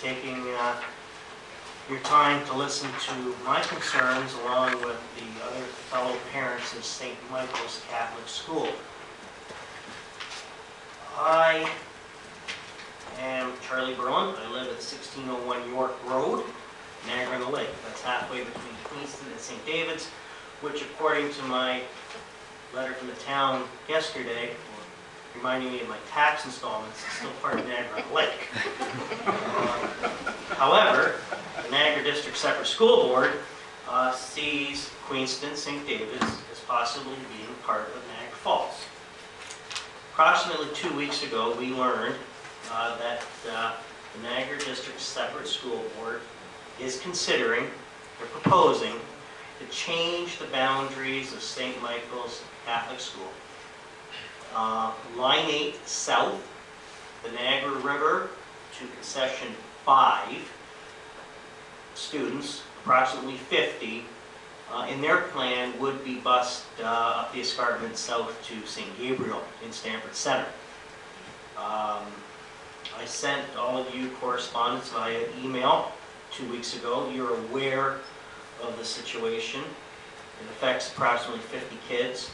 taking your time to listen to my concerns along with the other fellow parents of St. Michael's Catholic School. I am Charlie Burland. I live at 1601 York Road, Niagara-on-the-Lake. That's halfway between Queenston and St. David's, which, according to my letter from the town yesterday, reminding me of my tax installments, is still part of Niagara-on-the-Lake. However, the Niagara District Separate School Board sees Queenston, St. David's as possibly being part of Niagara Falls. Approximately 2 weeks ago, we learned that the Niagara District Separate School Board is considering, or proposing, to change the boundaries of St. Michael's Catholic School. Line 8 south, the Niagara River to concession 5 students, approximately 50, in their plan would be bused up the escarpment south to St. Gabriel in Stamford Center. I sent all of you correspondence via email 2 weeks ago. You're aware of the situation. It affects approximately 50 kids.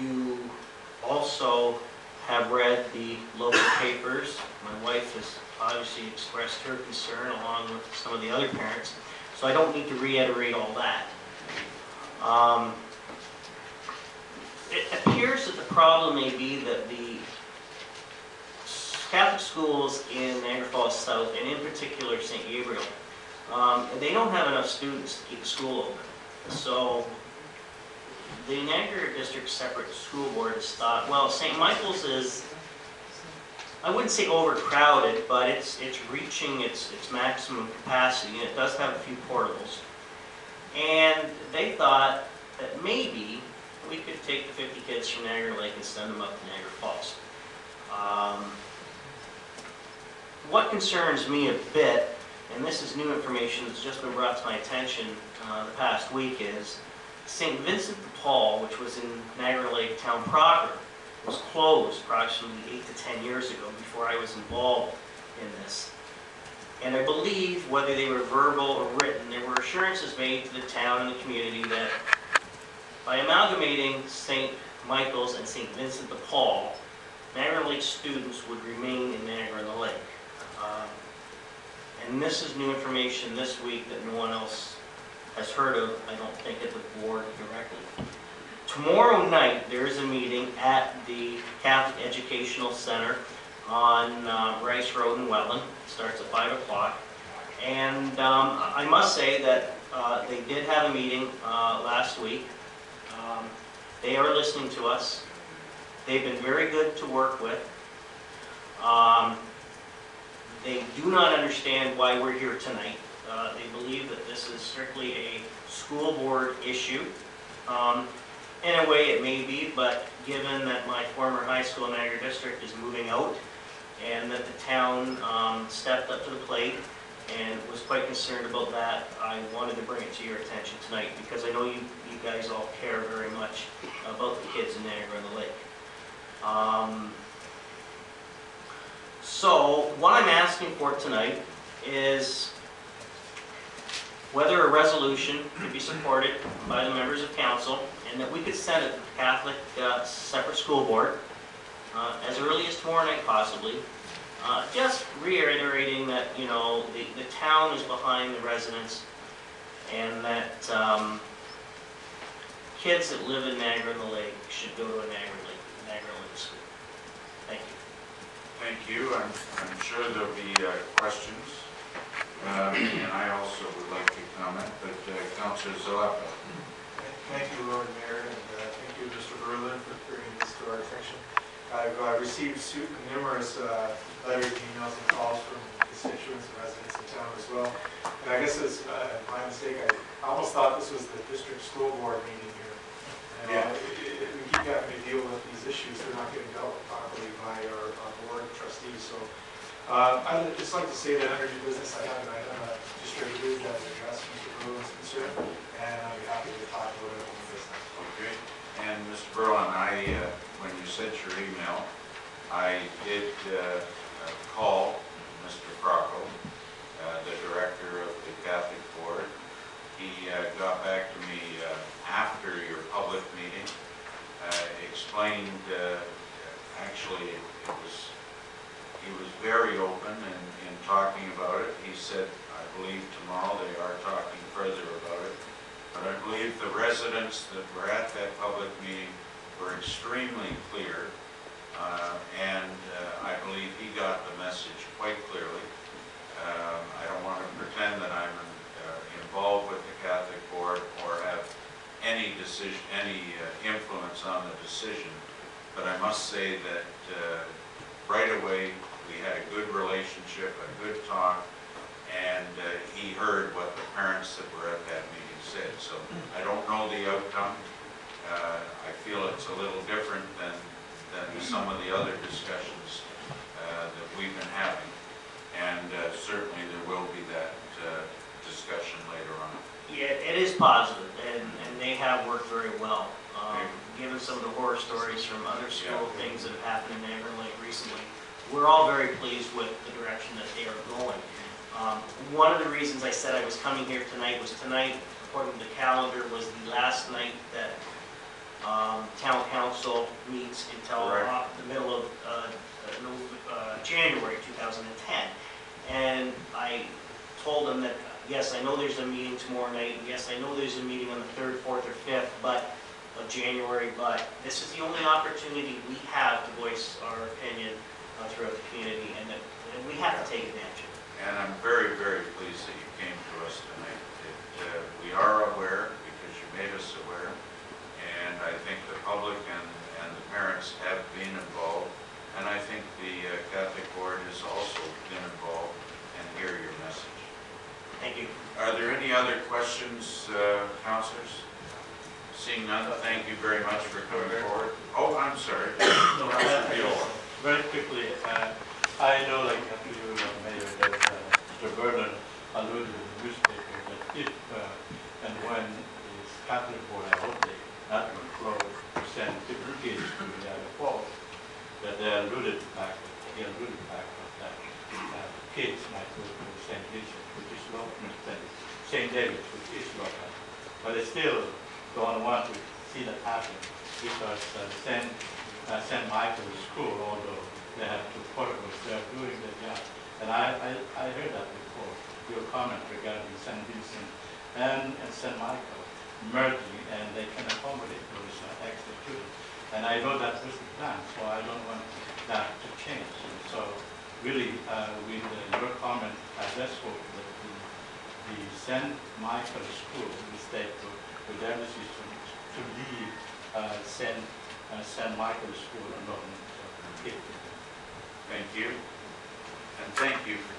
You also have read the local papers. My wife has obviously expressed her concern along with some of the other parents, so I don't need to reiterate all that. It appears that the problem may be that the Catholic schools in Niagara Falls South, and in particular St. Gabriel, they don't have enough students to keep the school open. So the Niagara District Separate School Board has thought, well, St. Michael's is, I wouldn't say overcrowded, but it's reaching its maximum capacity, and it does have a few portables. And they thought that maybe we could take the 50 kids from Niagara Lake and send them up to Niagara Falls. What concerns me a bit, and this is new information that's just been brought to my attention the past week, is St. Vincent de Paul, which was in Niagara Lake town proper, was closed approximately 8 to 10 years ago before I was involved in this. And I believe, whether they were verbal or written, there were assurances made to the town and the community that by amalgamating St. Michael's and St. Vincent de Paul, Niagara Lake students would remain in Niagara-on-the-Lake. And this is new information this week that no one else has heard of, I don't think, at the board directly. Tomorrow night, there is a meeting at the Catholic Educational Center on Rice Road in Welland. It starts at 5 o'clock. And I must say that they did have a meeting last week. They are listening to us. They've been very good to work with. They do not understand why we're here tonight. They believe that this is strictly a school board issue. In a way it may be, but given that my former high school in Niagara District is moving out and that the town stepped up to the plate and was quite concerned about that, I wanted to bring it to your attention tonight because I know you guys all care very much about the kids in Niagara-on-the-Lake. So what I'm asking for tonight is whether a resolution could be supported by the members of council and that we could send it to the Catholic Separate School Board as early as tomorrow night possibly, just reiterating that, you know, the town is behind the residents and that kids that live in Niagara-on-the-Lake should go to a Niagara-on-the-Lake school. Thank you. Thank you. I'm sure there'll be questions. And I also would like to comment, but Councillor Zalapa. Thank you, Lord Mayor, and thank you, Mr. Burland, for bringing this to our attention. I've received numerous letters, emails, and calls from constituents and residents in town as well. And I guess it's my mistake. I almost thought this was the district school board meeting here. And yeah. We keep having to deal with these issues. They're not getting dealt with properly by our board of trustees. So I'd just like to say that under new business, I have an item distributed that will address Mr. Burland's concern, and I'll be happy to talk about it on the business. Okay. And Mr. Burland, when you sent your email, I did call Mr. Crocker said, I believe tomorrow they are talking further about it. But I believe the residents that were at that public meeting were extremely clear, and I believe he got the message quite clearly. I don't want to pretend that I'm involved with the Catholic Board or have any decision, influence on the decision, but I must say that right away we had a good relationship, a good talk, and he heard what the parents that were at that meeting said. So I don't know the outcome. I feel it's a little different than some of the other discussions that we've been having, and certainly there will be that discussion later on. Yeah, it is positive, and they have worked very well. Given some of the horror stories from other school things that have happened in Niagara Lake recently, we're all very pleased with the direction that they are going. One of the reasons I said I was coming here tonight was tonight, according to the calendar, was the last night that Town Council meets until the middle of January 2010. And I told them that, yes, I know there's a meeting tomorrow night, and yes, I know there's a meeting on the 3rd, 4th, or 5th of January, but this is the only opportunity we have to voice our opinion throughout the community, and we have to take advantage of it. And I'm very, very pleased that you came to us tonight. We are aware, because you made us aware, and I think the public and the parents have been involved, and I think the Catholic Board has also been involved and hear your message. Thank you. Are there any other questions, councillors? Seeing none, thank you very much for coming forward. Oh, I'm sorry. Very quickly, I know, like you, Mayor, that Mr. Burland alluded in the newspaper that if and when the Catholic Board, I hope they not going to send different kids to the other falls, that they alluded back that kids might go to St. Vincent, which is local, St. David's, which is local. But they still don't want to see that happen because St. Michael's School, although they have two protocols, they are doing their job. And I heard that before, your comment regarding St. Vincent and St. Michael merging, and they can accommodate those extra students. And I know that was the plan, so I don't want that to change. So really, with your comment, I just hope that the St. Michael School in the state with their decision to leave St. Michael School alone. So, thank you. And thank you for